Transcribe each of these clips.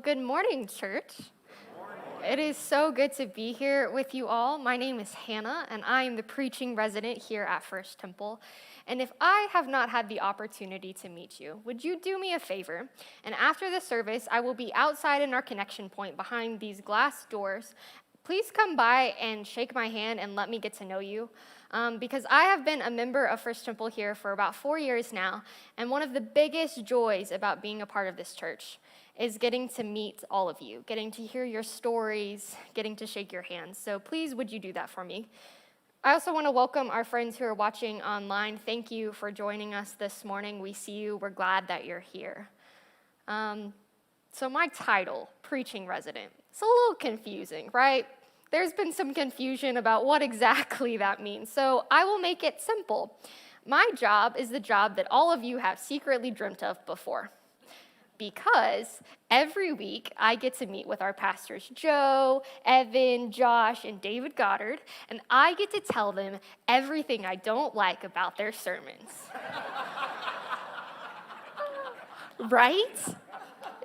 Good morning, church. It is so good to be here with you all. My name is Hannah, and I am the preaching resident here at First Temple. And if I have not had the opportunity to meet you, would you do me a favor? And after the service, I will be outside in our connection point behind these glass doors. Please come by and shake my hand and let me get to know you. Because I have been a member of First Temple here for about 4 years now, and one of the biggest joys about being a part of this church is getting to meet all of you, getting to hear your stories, getting to shake your hands. So please, would you do that for me? I also want to welcome our friends who are watching online. Thank you for joining us this morning. We see you. We're glad that you're here. So my title, preaching resident, it's a little confusing, right? There's been some confusion about what exactly that means, so I will make it simple. My job is the job that all of you have secretly dreamt of before, because every week I get to meet with our pastors, Joe, Evan, Josh, and David Goddard, and I get to tell them everything I don't like about their sermons. Right?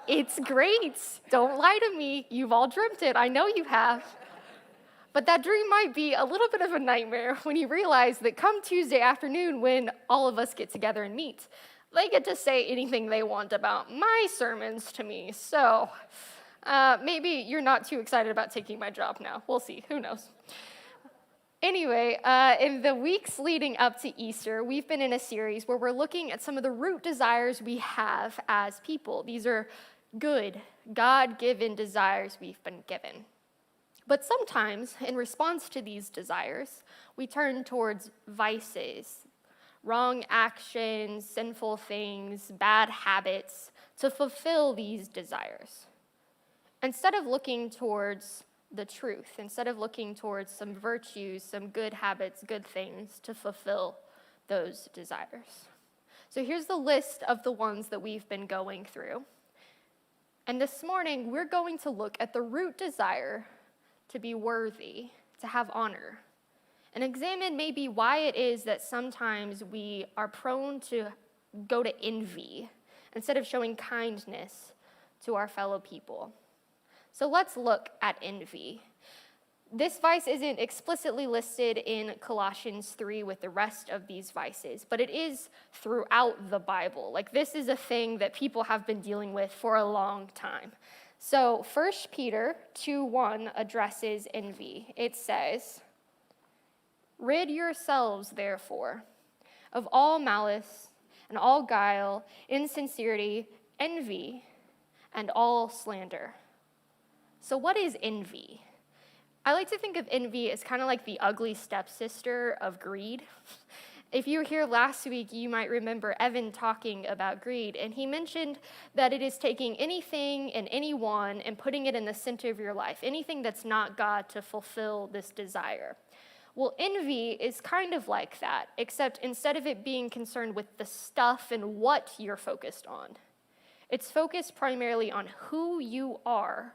It's great. Don't lie to me. You've all dreamt it. I know you have. But that dream might be a little bit of a nightmare when you realize that come Tuesday afternoon when all of us get together and meet, they get to say anything they want about my sermons to me. So maybe you're not too excited about taking my job now. We'll see. Who knows? Anyway, in the weeks leading up to Easter, we've been in a series where we're looking at some of the root desires we have as people. These are good, God-given desires we've been given. But sometimes, in response to these desires, we turn towards vices, wrong actions, sinful things, bad habits to fulfill these desires. Instead of looking towards the truth, instead of looking towards some virtues, some good habits, good things to fulfill those desires. So here's the list of the ones that we've been going through. And this morning, we're going to look at the root desire to be worthy, to have honor, and examine maybe why it is that sometimes we are prone to go to envy instead of showing kindness to our fellow people. So let's look at envy. This vice isn't explicitly listed in Colossians 3 with the rest of these vices, but it is throughout the Bible. Like, this is a thing that people have been dealing with for a long time. So 1 Peter 2:1 addresses envy. It says, "Rid yourselves, therefore, of all malice and all guile, insincerity, envy, and all slander." So what is envy? I like to think of envy as kind of like the ugly stepsister of greed. If you were here last week, you might remember Evan talking about greed, and he mentioned that it is taking anything and anyone and putting it in the center of your life, anything that's not God, to fulfill this desire. Well, envy is kind of like that, except instead of it being concerned with the stuff and what you're focused on, it's focused primarily on who you are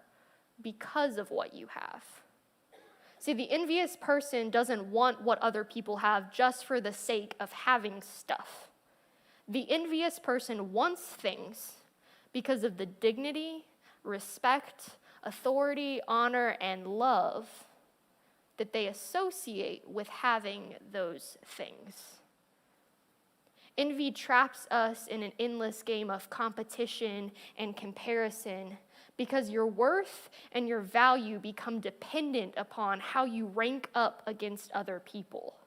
because of what you have. See, the envious person doesn't want what other people have just for the sake of having stuff. The envious person wants things because of the dignity, respect, authority, honor, and love that they associate with having those things. Envy traps us in an endless game of competition and comparison, because your worth and your value become dependent upon how you rank up against other people.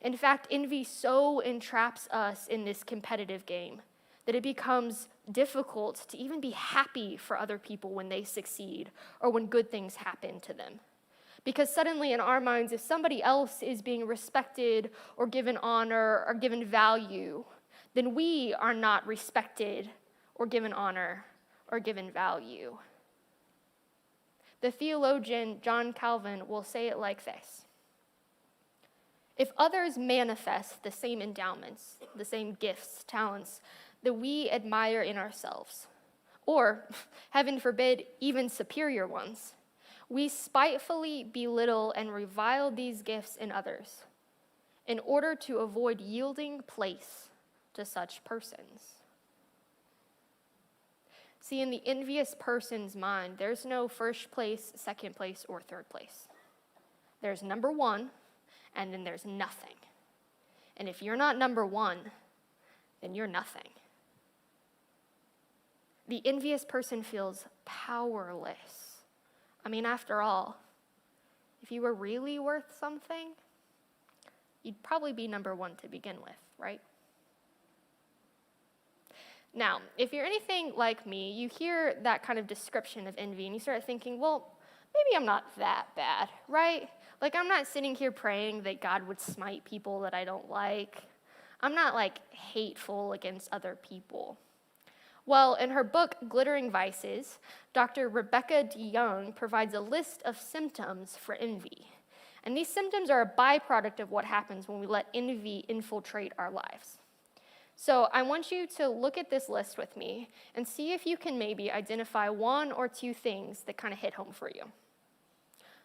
In fact, envy so entraps us in this competitive game that it becomes difficult to even be happy for other people when they succeed or when good things happen to them. Because suddenly in our minds, if somebody else is being respected or given honor or given value, then we are not respected or given honor or given value. The theologian John Calvin will say it like this: "If others manifest the same endowments, the same gifts, talents that we admire in ourselves, or, heaven forbid, even superior ones, we spitefully belittle and revile these gifts in others in order to avoid yielding place to such persons." See, in the envious person's mind, there's no first place, second place, or third place. There's number one, and then there's nothing. And if you're not number one, then you're nothing. The envious person feels powerless. I mean, after all, if you were really worth something, you'd probably be number one to begin with, right? Now, if you're anything like me, you hear that kind of description of envy and you start thinking, well, maybe I'm not that bad, right? Like, I'm not sitting here praying that God would smite people that I don't like. I'm not, hateful against other people. Well, in her book, Glittering Vices, Dr. Rebecca DeYoung provides a list of symptoms for envy. And these symptoms are a byproduct of what happens when we let envy infiltrate our lives. So I want you to look at this list with me and see if you can maybe identify one or two things that kind of hit home for you.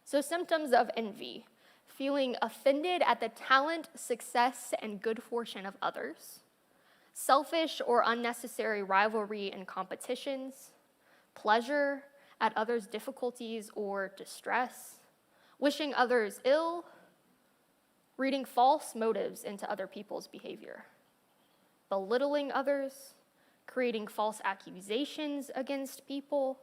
So symptoms of envy: feeling offended at the talent, success, and good fortune of others, selfish or unnecessary rivalry and competitions, pleasure at others' difficulties or distress, wishing others ill, reading false motives into other people's behavior, belittling others, creating false accusations against people,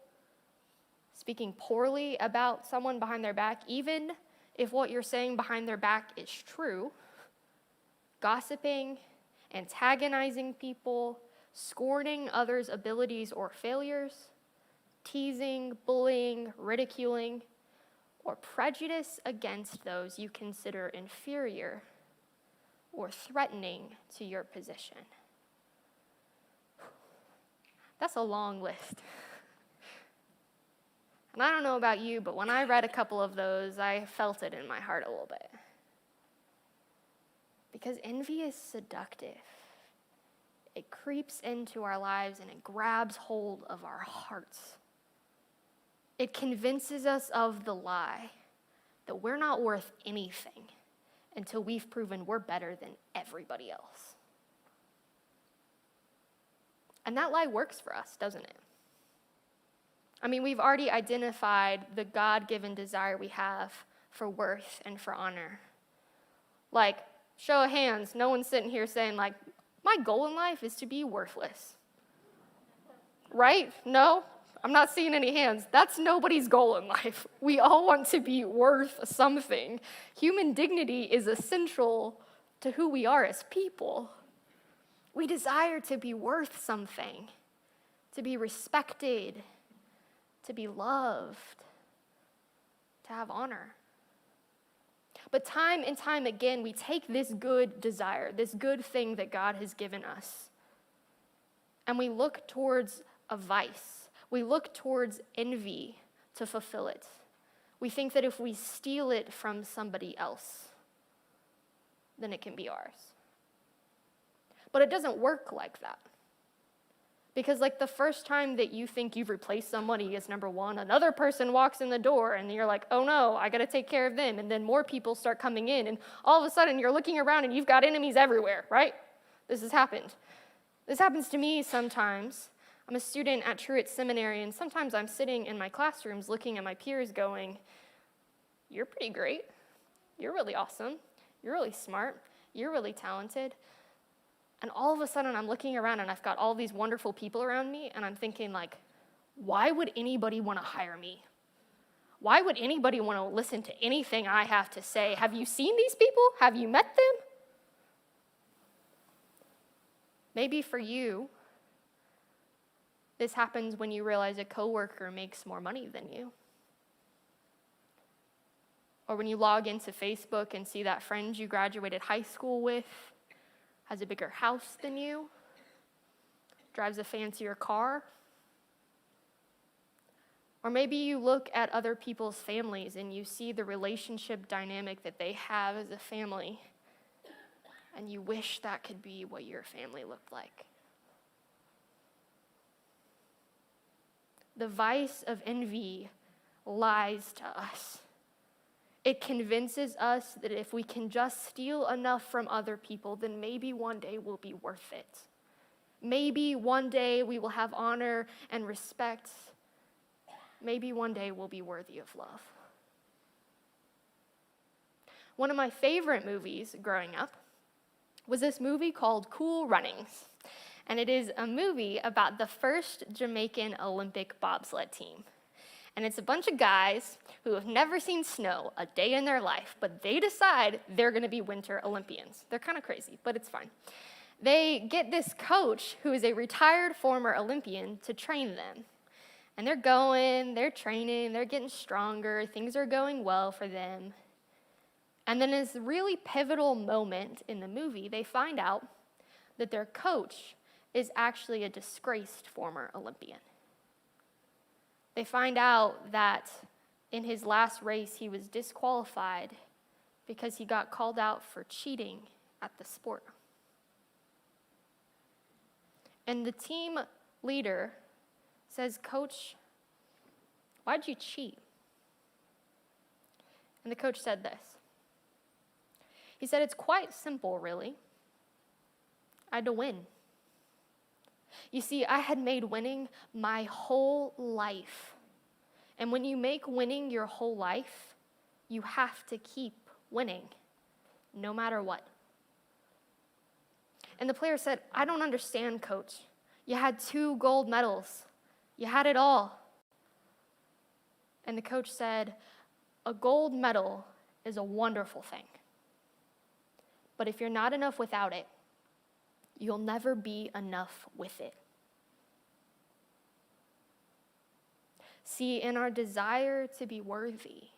speaking poorly about someone behind their back, even if what you're saying behind their back is true, gossiping, antagonizing people, scorning others' abilities or failures, teasing, bullying, ridiculing, or prejudice against those you consider inferior or threatening to your position. That's a long list. And I don't know about you, but when I read a couple of those, I felt it in my heart a little bit. Because envy is seductive. It creeps into our lives and it grabs hold of our hearts. It convinces us of the lie that we're not worth anything until we've proven we're better than everybody else. And that lie works for us, doesn't it? I mean, we've already identified the God-given desire we have for worth and for honor. Show of hands, no one's sitting here saying, my goal in life is to be worthless. Right? No? I'm not seeing any hands. That's nobody's goal in life. We all want to be worth something. Human dignity is essential to who we are as people. We desire to be worth something, to be respected, to be loved, to have honor. But time and time again, we take this good desire, this good thing that God has given us, and we look towards a vice. We look towards envy to fulfill it. We think that if we steal it from somebody else, then it can be ours. But it doesn't work like that. Because the first time that you think you've replaced somebody as number one, another person walks in the door and you're like, oh no, I gotta take care of them. And then more people start coming in and all of a sudden you're looking around and you've got enemies everywhere, right? This has happened. This happens to me sometimes. I'm a student at Truett Seminary and sometimes I'm sitting in my classrooms looking at my peers going, you're pretty great. You're really awesome. You're really smart. You're really talented. And all of a sudden, I'm looking around and I've got all these wonderful people around me, and I'm thinking, why would anybody want to hire me? Why would anybody want to listen to anything I have to say? Have you seen these people? Have you met them? Maybe for you, this happens when you realize a coworker makes more money than you. Or when you log into Facebook and see that friend you graduated high school with has a bigger house than you, drives a fancier car. Or maybe you look at other people's families and you see the relationship dynamic that they have as a family, and you wish that could be what your family looked like. The vice of envy lies to us. It convinces us that if we can just steal enough from other people, then maybe one day we'll be worth it. Maybe one day we will have honor and respect. Maybe one day we'll be worthy of love. One of my favorite movies growing up was this movie called Cool Runnings. And it is a movie about the first Jamaican Olympic bobsled team. And it's a bunch of guys who have never seen snow a day in their life, but they decide they're going to be Winter Olympians. They're kind of crazy, but it's fine. They get this coach who is a retired former Olympian to train them. And they're going, they're training, they're getting stronger, things are going well for them. And then in this really pivotal moment in the movie, they find out that their coach is actually a disgraced former Olympian. They find out that in his last race, he was disqualified because he got called out for cheating at the sport. And the team leader says, "Coach, why'd you cheat?" And the coach said this. He said, "It's quite simple, really. I had to win. You see, I had made winning my whole life. And when you make winning your whole life, you have to keep winning, no matter what." And the player said, "I don't understand, coach. You had 2 gold medals. You had it all." And the coach said, "A gold medal is a wonderful thing. But if you're not enough without it, you'll never be enough with it." See, in our desire to be worthy,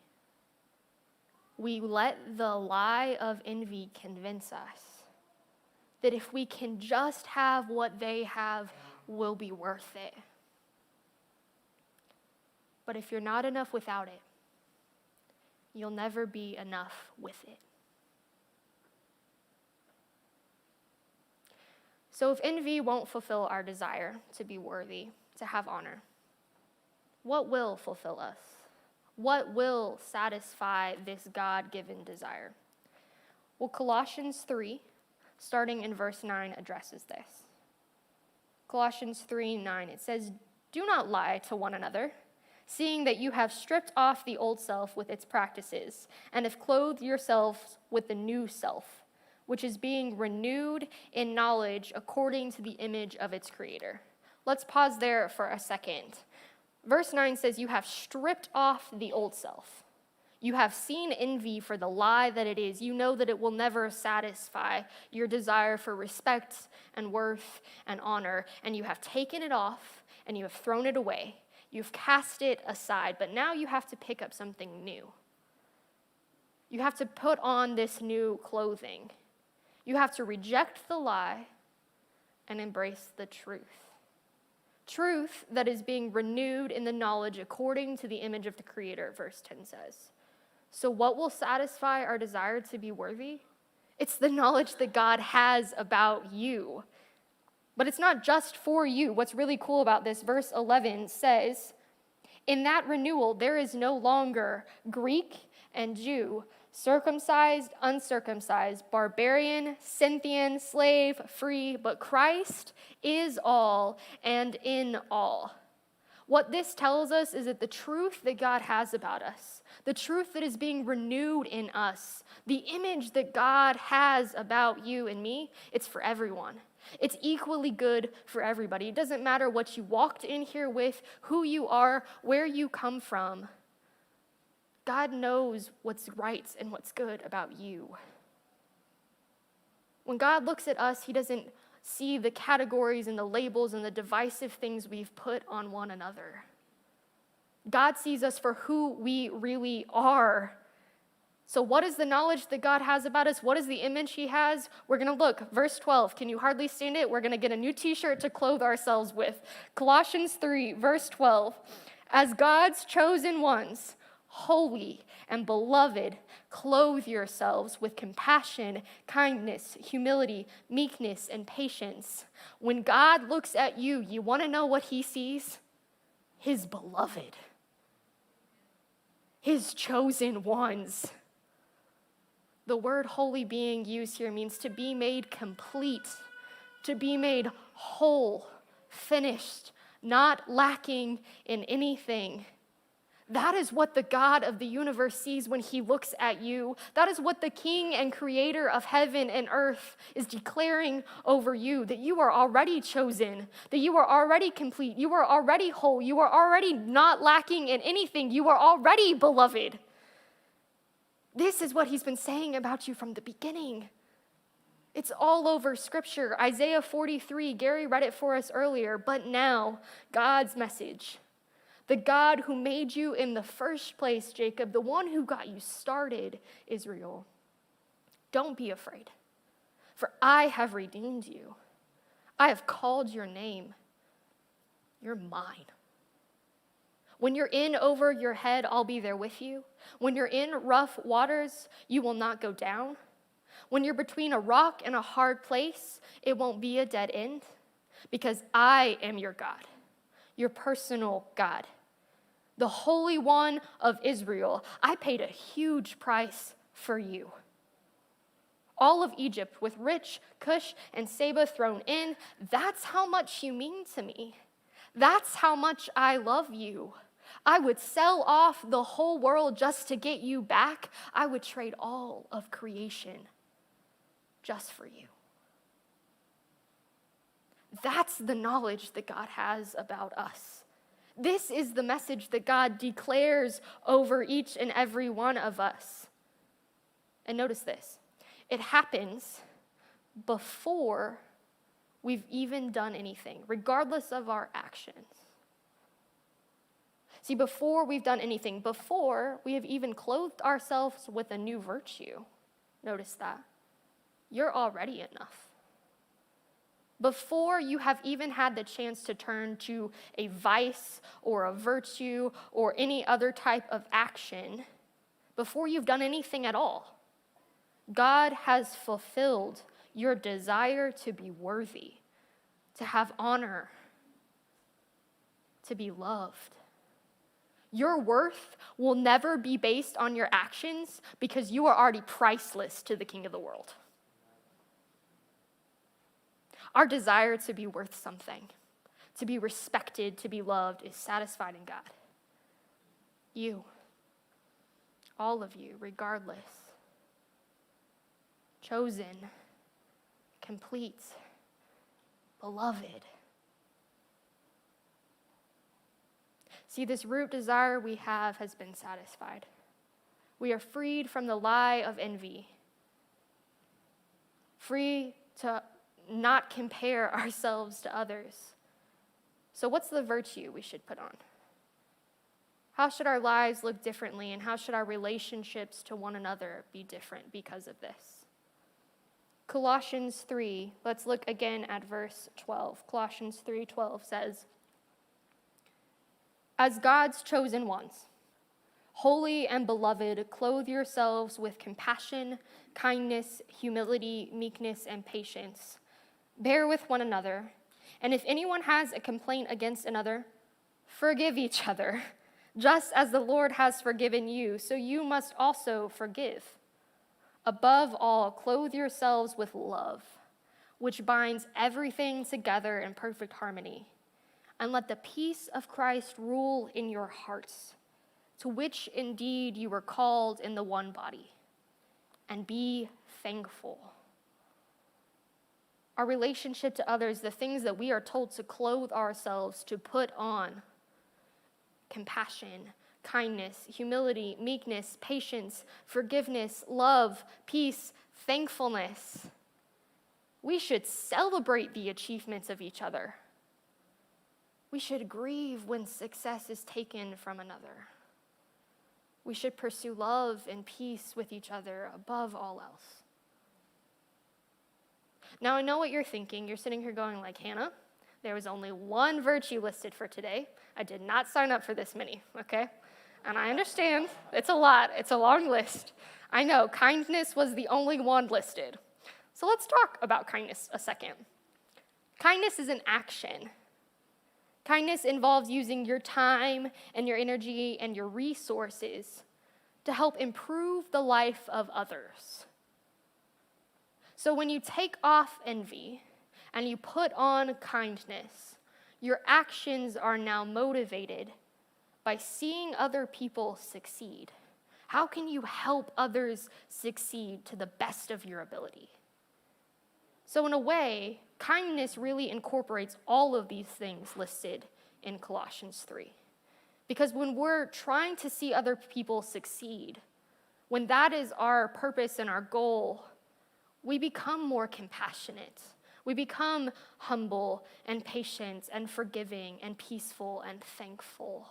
we let the lie of envy convince us that if we can just have what they have, we'll be worth it. But if you're not enough without it, you'll never be enough with it. So if envy won't fulfill our desire to be worthy, to have honor, what will fulfill us? What will satisfy this God-given desire? Well, Colossians 3, starting in verse 9, addresses this. Colossians 3:9, it says, "Do not lie to one another, seeing that you have stripped off the old self with its practices, and have clothed yourselves with the new self, which is being renewed in knowledge according to the image of its creator." Let's pause there for a second. Verse 9 says, you have stripped off the old self. You have seen envy for the lie that it is. You know that it will never satisfy your desire for respect and worth and honor, and you have taken it off and you have thrown it away. You've cast it aside, but now you have to pick up something new. You have to put on this new clothing. You have to reject the lie and embrace the truth. Truth that is being renewed in the knowledge according to the image of the Creator, verse 10 says. So what will satisfy our desire to be worthy? It's the knowledge that God has about you. But it's not just for you. What's really cool about this, verse 11 says, in that renewal, there is no longer Greek and Jew, circumcised, uncircumcised, barbarian, Scythian, slave, free, but Christ is all and in all. What this tells us is that the truth that God has about us, the truth that is being renewed in us, the image that God has about you and me, it's for everyone. It's equally good for everybody. It doesn't matter what you walked in here with, who you are, where you come from. God knows what's right and what's good about you. When God looks at us, he doesn't see the categories and the labels and the divisive things we've put on one another. God sees us for who we really are. So what is the knowledge that God has about us? What is the image he has? We're going to look. Verse 12. Can you hardly stand it? We're going to get a new t-shirt to clothe ourselves with. Colossians 3, verse 12. As God's chosen ones, holy and beloved, clothe yourselves with compassion, kindness, humility, meekness, and patience. When God looks at you, you want to know what he sees? His beloved. His chosen ones. The word holy being used here means to be made complete, to be made whole, finished, not lacking in anything. That is what the God of the universe sees when he looks at you. That is what the King and Creator of heaven and earth is declaring over you, that you are already chosen, that you are already complete, you are already whole, you are already not lacking in anything, you are already beloved. This is what he's been saying about you from the beginning. It's all over Scripture. Isaiah 43, Gary read it for us earlier, but now, God's message. The God who made you in the first place, Jacob, the one who got you started, Israel. Don't be afraid, for I have redeemed you. I have called your name. You're mine. When you're in over your head, I'll be there with you. When you're in rough waters, you will not go down. When you're between a rock and a hard place, it won't be a dead end, because I am your God, your personal God. The Holy One of Israel. I paid a huge price for you. All of Egypt with rich Cush and Seba thrown in, that's how much you mean to me. That's how much I love you. I would sell off the whole world just to get you back. I would trade all of creation just for you. That's the knowledge that God has about us. This is the message that God declares over each and every one of us. And notice this. It happens before we've even done anything, regardless of our actions. See, before we've done anything, before we have even clothed ourselves with a new virtue, notice that, you're already enough. Before you have even had the chance to turn to a vice or a virtue or any other type of action, before you've done anything at all, God has fulfilled your desire to be worthy, to have honor, to be loved. Your worth will never be based on your actions because you are already priceless to the King of the world. Our desire to be worth something, to be respected, to be loved, is satisfied in God. You, all of you, regardless, chosen, complete, beloved. See, this root desire we have has been satisfied. We are freed from the lie of envy, free to not compare ourselves to others. So what's the virtue we should put on? How should our lives look differently, and how should our relationships to one another be different because of this? Colossians 3, let's look again at verse 12. Colossians 3:12 says, "As God's chosen ones, holy and beloved, clothe yourselves with compassion, kindness, humility, meekness, and patience. Bear with one another, and if anyone has a complaint against another, forgive each other. Just as the Lord has forgiven you, so you must also forgive. Above all, clothe yourselves with love, which binds everything together in perfect harmony. And let the peace of Christ rule in your hearts, to which indeed you were called in the one body. And be thankful." Our relationship to others, the things that we are told to clothe ourselves, to put on: compassion, kindness, humility, meekness, patience, forgiveness, love, peace, thankfulness. We should celebrate the achievements of each other. We should grieve when success is taken from another. We should pursue love and peace with each other above all else. Now, I know what you're thinking. You're sitting here going like, "Hannah, there was only one virtue listed for today. I did not sign up for this many," okay? And I understand. It's a lot. It's a long list. I know, kindness was the only one listed. So let's talk about kindness a second. Kindness is an action. Kindness involves using your time and your energy and your resources to help improve the life of others. So when you take off envy and you put on kindness, your actions are now motivated by seeing other people succeed. How can you help others succeed to the best of your ability? So in a way, kindness really incorporates all of these things listed in Colossians 3. Because when we're trying to see other people succeed, when that is our purpose and our goal, we become more compassionate. We become humble and patient and forgiving and peaceful and thankful.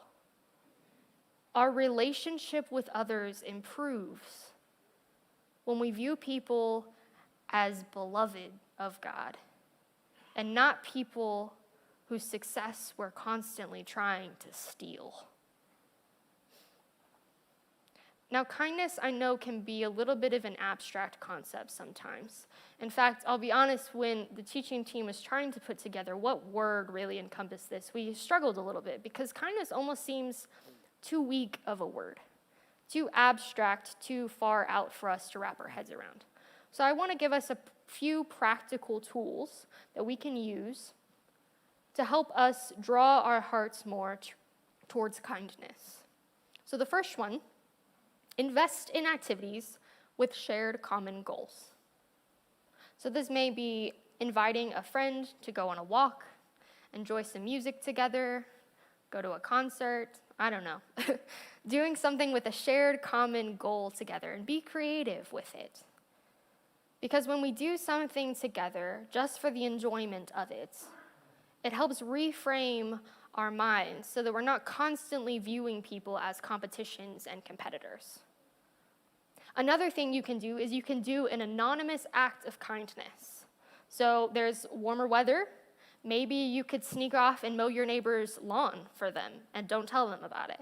Our relationship with others improves when we view people as beloved of God and not people whose success we're constantly trying to steal. Now, kindness, I know, can be a little bit of an abstract concept sometimes. In fact, I'll be honest, when the teaching team was trying to put together what word really encompassed this, we struggled a little bit because kindness almost seems too weak of a word, too abstract, too far out for us to wrap our heads around. So I want to give us a few practical tools that we can use to help us draw our hearts more towards kindness. So the first one, invest in activities with shared common goals. So this may be inviting a friend to go on a walk, enjoy some music together, go to a concert, I don't know. Doing something with a shared common goal together and be creative with it. Because when we do something together just for the enjoyment of it, it helps reframe our minds so that we're not constantly viewing people as competitions and competitors. Another thing you can do is you can do an anonymous act of kindness. So there's warmer weather. Maybe you could sneak off and mow your neighbor's lawn for them and don't tell them about it.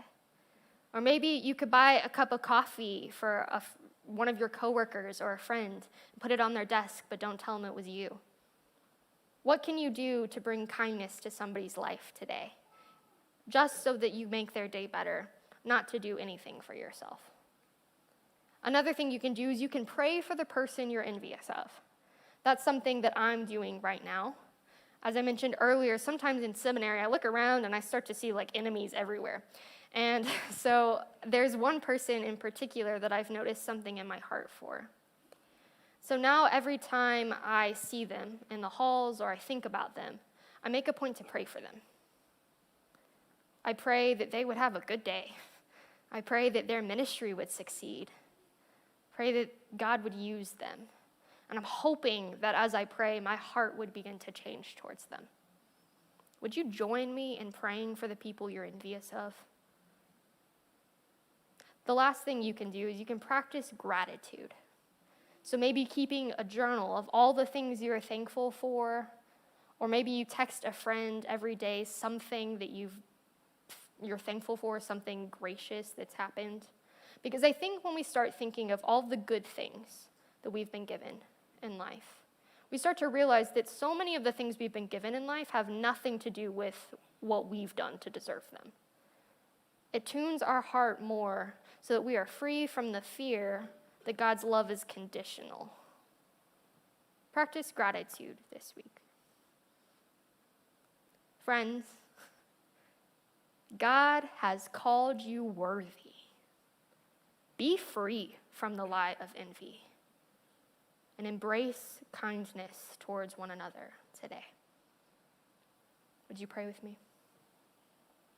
Or maybe you could buy a cup of coffee for one of your coworkers or a friend and put it on their desk, but don't tell them it was you. What can you do to bring kindness to somebody's life today? Just so that you make their day better, not to do anything for yourself. Another thing you can do is you can pray for the person you're envious of. That's something that I'm doing right now. As I mentioned earlier, sometimes in seminary, I look around and I start to see like enemies everywhere. And so there's one person in particular that I've noticed something in my heart for. So now every time I see them in the halls or I think about them, I make a point to pray for them. I pray that they would have a good day. I pray that their ministry would succeed. Pray that God would use them. And I'm hoping that as I pray, my heart would begin to change towards them. Would you join me in praying for the people you're envious of? The last thing you can do is you can practice gratitude. So maybe keeping a journal of all the things you're thankful for, or maybe you text a friend every day something that you're thankful for, something gracious that's happened. Because I think when we start thinking of all the good things that we've been given in life, we start to realize that so many of the things we've been given in life have nothing to do with what we've done to deserve them. It tunes our heart more so that we are free from the fear that God's love is conditional. Practice gratitude this week. Friends, God has called you worthy. Be free from the lie of envy and embrace kindness towards one another today. Would you pray with me?